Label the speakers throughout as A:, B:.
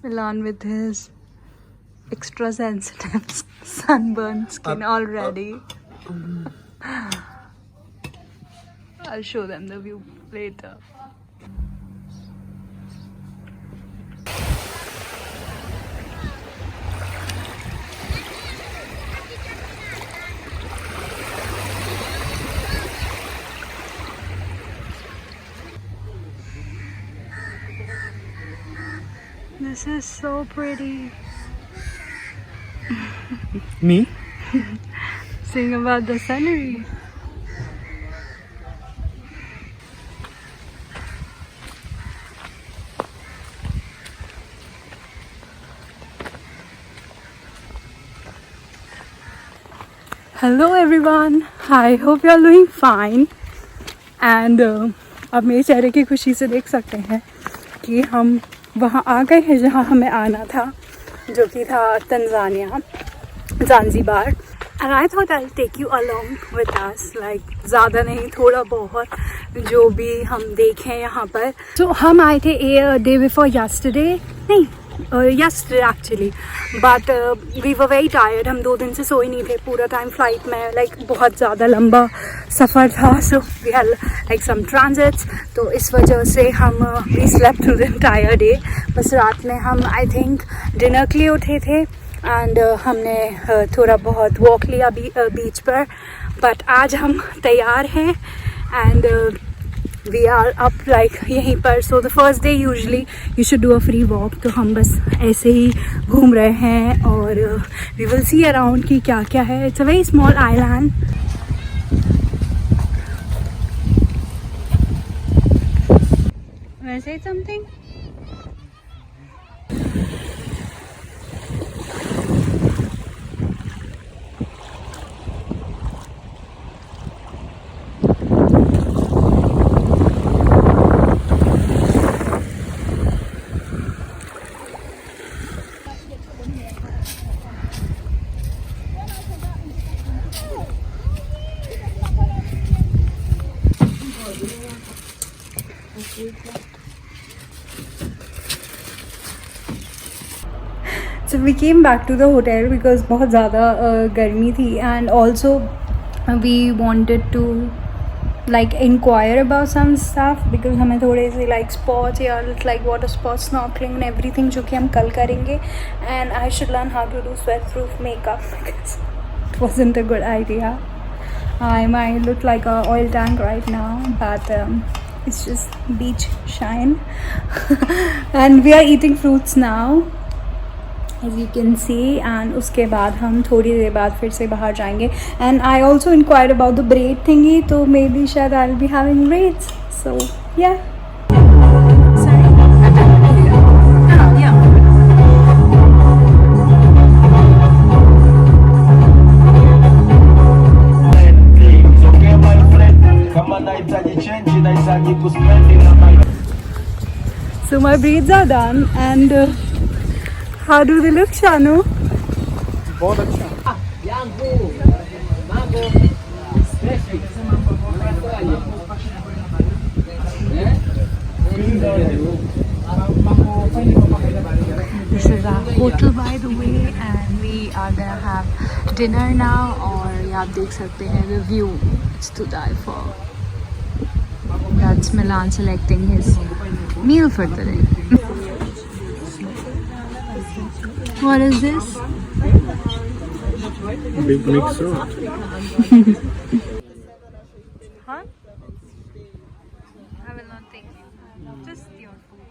A: Milan with his extra sensitive sunburned skin already. I'll show them the view later. This is so pretty.
B: Me?
A: Sing about the scenery. Hello everyone. I hope you are doing fine. And आप मेरे चेहरे की खुशी से देख सकते हैं कि हम वहाँ आ गए हैं जहाँ हमें आना था, जो कि था Tanzania, Zanzibar. And I thought I'll take you along with us, like ज़्यादा नहीं, थोड़ा बहुत जो भी हम देखें यहाँ पर. So हम आए थे a day before yesterday, नहीं yesterday actually, but we were very tired. हम 2 दिन से सोए नहीं थे पूरा टाइम फ्लाइट में, like बहुत ज़्यादा लंबा सफ़र था. So we had like some transits, तो इस वजह से हम we slept through the entire day. बस रात में हम I think डिनर के लिए उठे थे एंड हमने थोड़ा बहुत वॉक लिया बीच पर. बट आज हम तैयार हैं and we are up like यहीं पर. So the first day usually you should do a free walk. तो हम बस ऐसे ही घूम रहे हैं और वी विल सी अराउंड कि क्या क्या है. It's a very small island. Wanna say something? So we came back to the hotel because बहुत ज़्यादा गर्मी थी and also we wanted to like inquire about some stuff because हमें थोड़े से like sports या like water sports, snorkeling and everything जो कि हम कल करेंगे. And I should learn how to do sweat-proof makeup because it wasn't a good idea. I might look like a oil tank right now, but it's just beach shine. And we are eating fruits now, as you can see, and उसके बाद हम थोड़ी देर बाद फिर से बाहर जाएंगे. And I also inquired about the braid thingy, तो maybe शायद I'll be having braids. So yeah. So my braids are done and how do they look, Shanu?
B: बहुत अच्छा.
A: This is our hotel by the way, and we are gonna have dinner now. और ये आप देख सकते हैं the view, it's to die for. That's Milan selecting his meal for today. What is this?
B: Big mixer.
A: Huh? I will not take you. Just your food.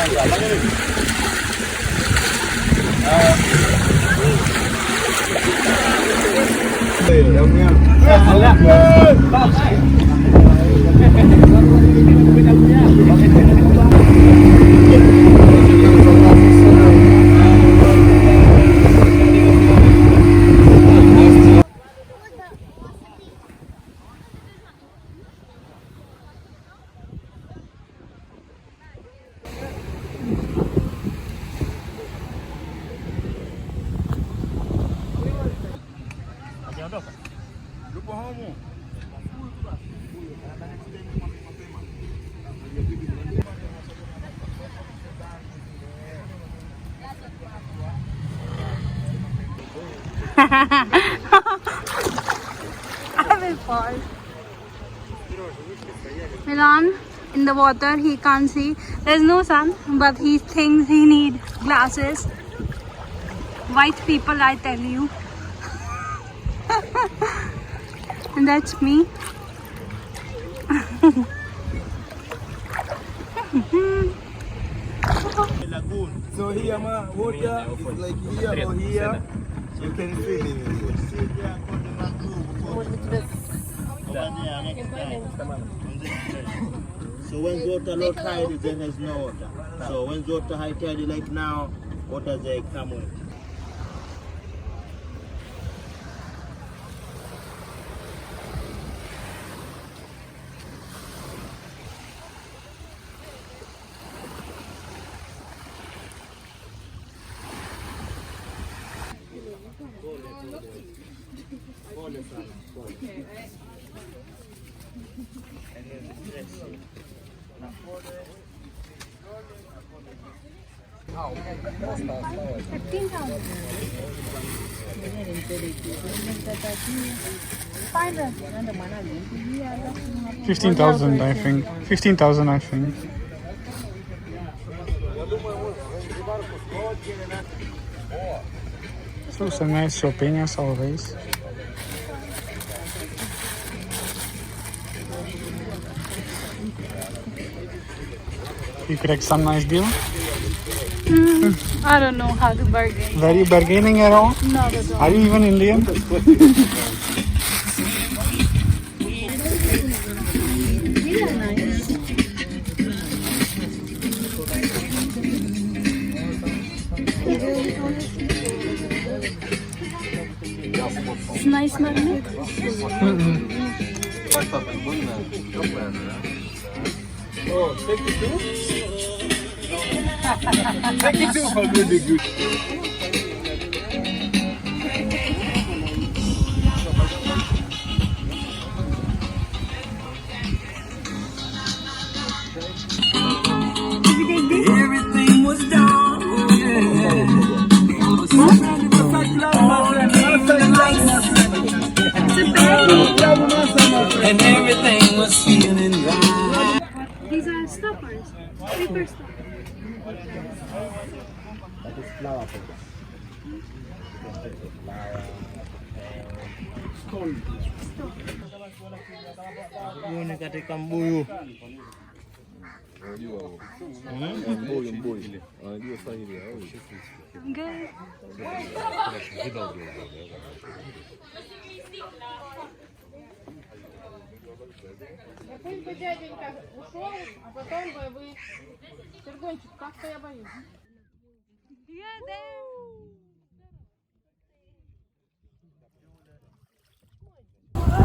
A: I will fall. Milan in the water, he can't see. There's no sun, but he thinks he need glasses. White people, I tell you. And that's me.
C: So here, ma, water is like here or here. You can swim in it. So when water low tide, then there's no water. So when water high tide like now, water they come in.
B: $15,000, I think. 15,000, I think. So some nice shopping as always. You could get some nice deal.
A: I don't know how to bargain.
B: Were you bargaining at all?
A: Not at all.
B: Are you even Indian?
A: It's nice magnet.
C: Oh, take it too? Take it too for really good. Everything was done. And everything was feeling right.
A: These are stoppers. Paper stoppers.
C: That is flower. Yun katika mbuyu. Mbuyu. Unajua Swahili au?
A: Good.
D: Пусть бы дяденька ушел, а потом бы вы... Сергунчик, как-то я боюсь.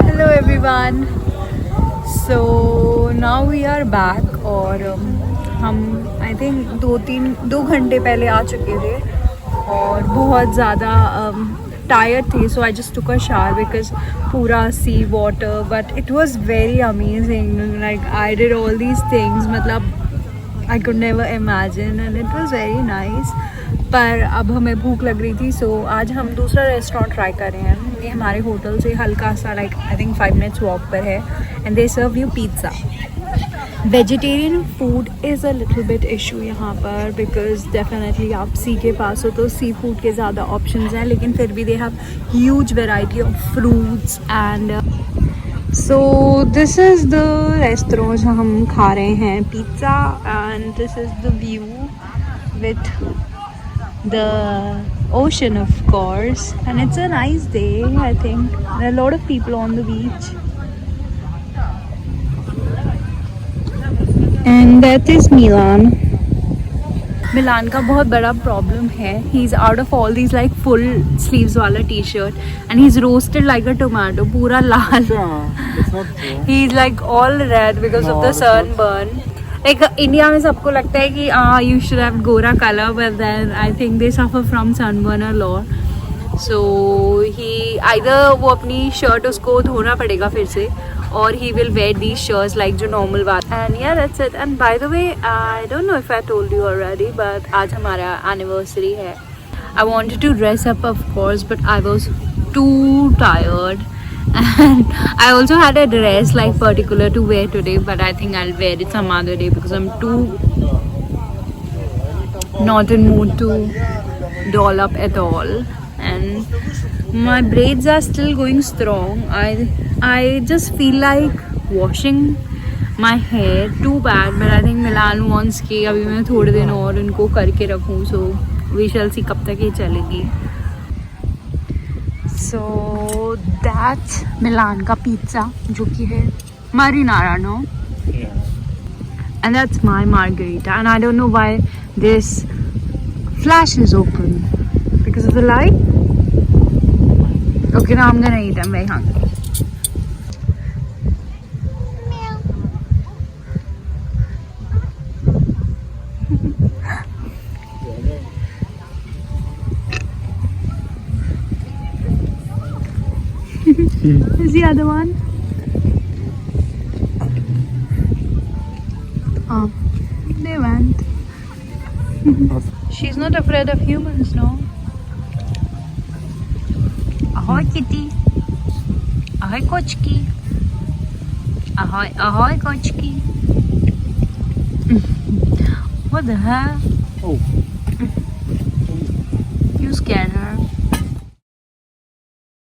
A: Hello everyone. So now we are back और हम I think 2 घंटे पहले आ चुके थे और बहुत ज़्यादा tired थे, so I just took a shower because पूरा sea water, but it was very amazing. Like I did all these things, मतलब I could never imagine and it was very nice. पर अब हमें भूख लग रही थी, so आज हम दूसरा रेस्टोरेंट ट्राई कर रहे हैं. ये हमारे होटल से हल्का सा like I think 5 minutes walk पर है and they serve you pizza. Vegetarian food is a little bit issue यहाँ पर बिकॉज डेफिनेटली आप सी के पास हो तो सी फूड के ज़्यादा ऑप्शंस हैं, लेकिन फिर भी they have huge variety of fruits and so this is the restaurant जहाँ हम खा रहे हैं pizza and this is the view. with the ocean, of course, and it's a nice day. I think there are a lot of people on the beach, and that is Milan. Milan का बहुत बड़ा problem है. He is out of all these like full sleeves वाला T shirt and he is roasted like a tomato, पूरा लाल.
B: It's not true.
A: He is like all red because of the
B: No, it's
A: sunburn. Like India में सबको लगता है कि you should have गोरा colour, but then I think they suffer from sunburn a lot. So he either वो अपनी shirt उसको धोना पड़ेगा फिर से, or he will wear these shirts like जो normal बात. And yeah, that's it. And by the way, I don't know if I told you already, but आज हमारा anniversary है. I wanted to dress up, of course, but I was too tired. And I also had a dress like particular to wear today, but I think I'll wear it some other day because I'm too not in mood to doll up at all. And my braids are still going strong. I just feel like washing my hair. Too bad, but I think Milan wants कि अभी मैं थोड़े दिन और इनको करके रखूँ. So we shall see कब तक ये चलेगी. So that's Milan का pizza, जो कि है marinara, no?
B: Yeah.
A: And that's my margarita. And I don't know why this flash is open. Because of the light? Okay, now I'm gonna eat. I'm very hungry. Is the other one? Oh, they went. She's not afraid of humans, no? Ahoy, kitty. Ahoy, kochki. Ahoy, ahoy, kochki. What the hell?
B: Oh.
A: You scared her.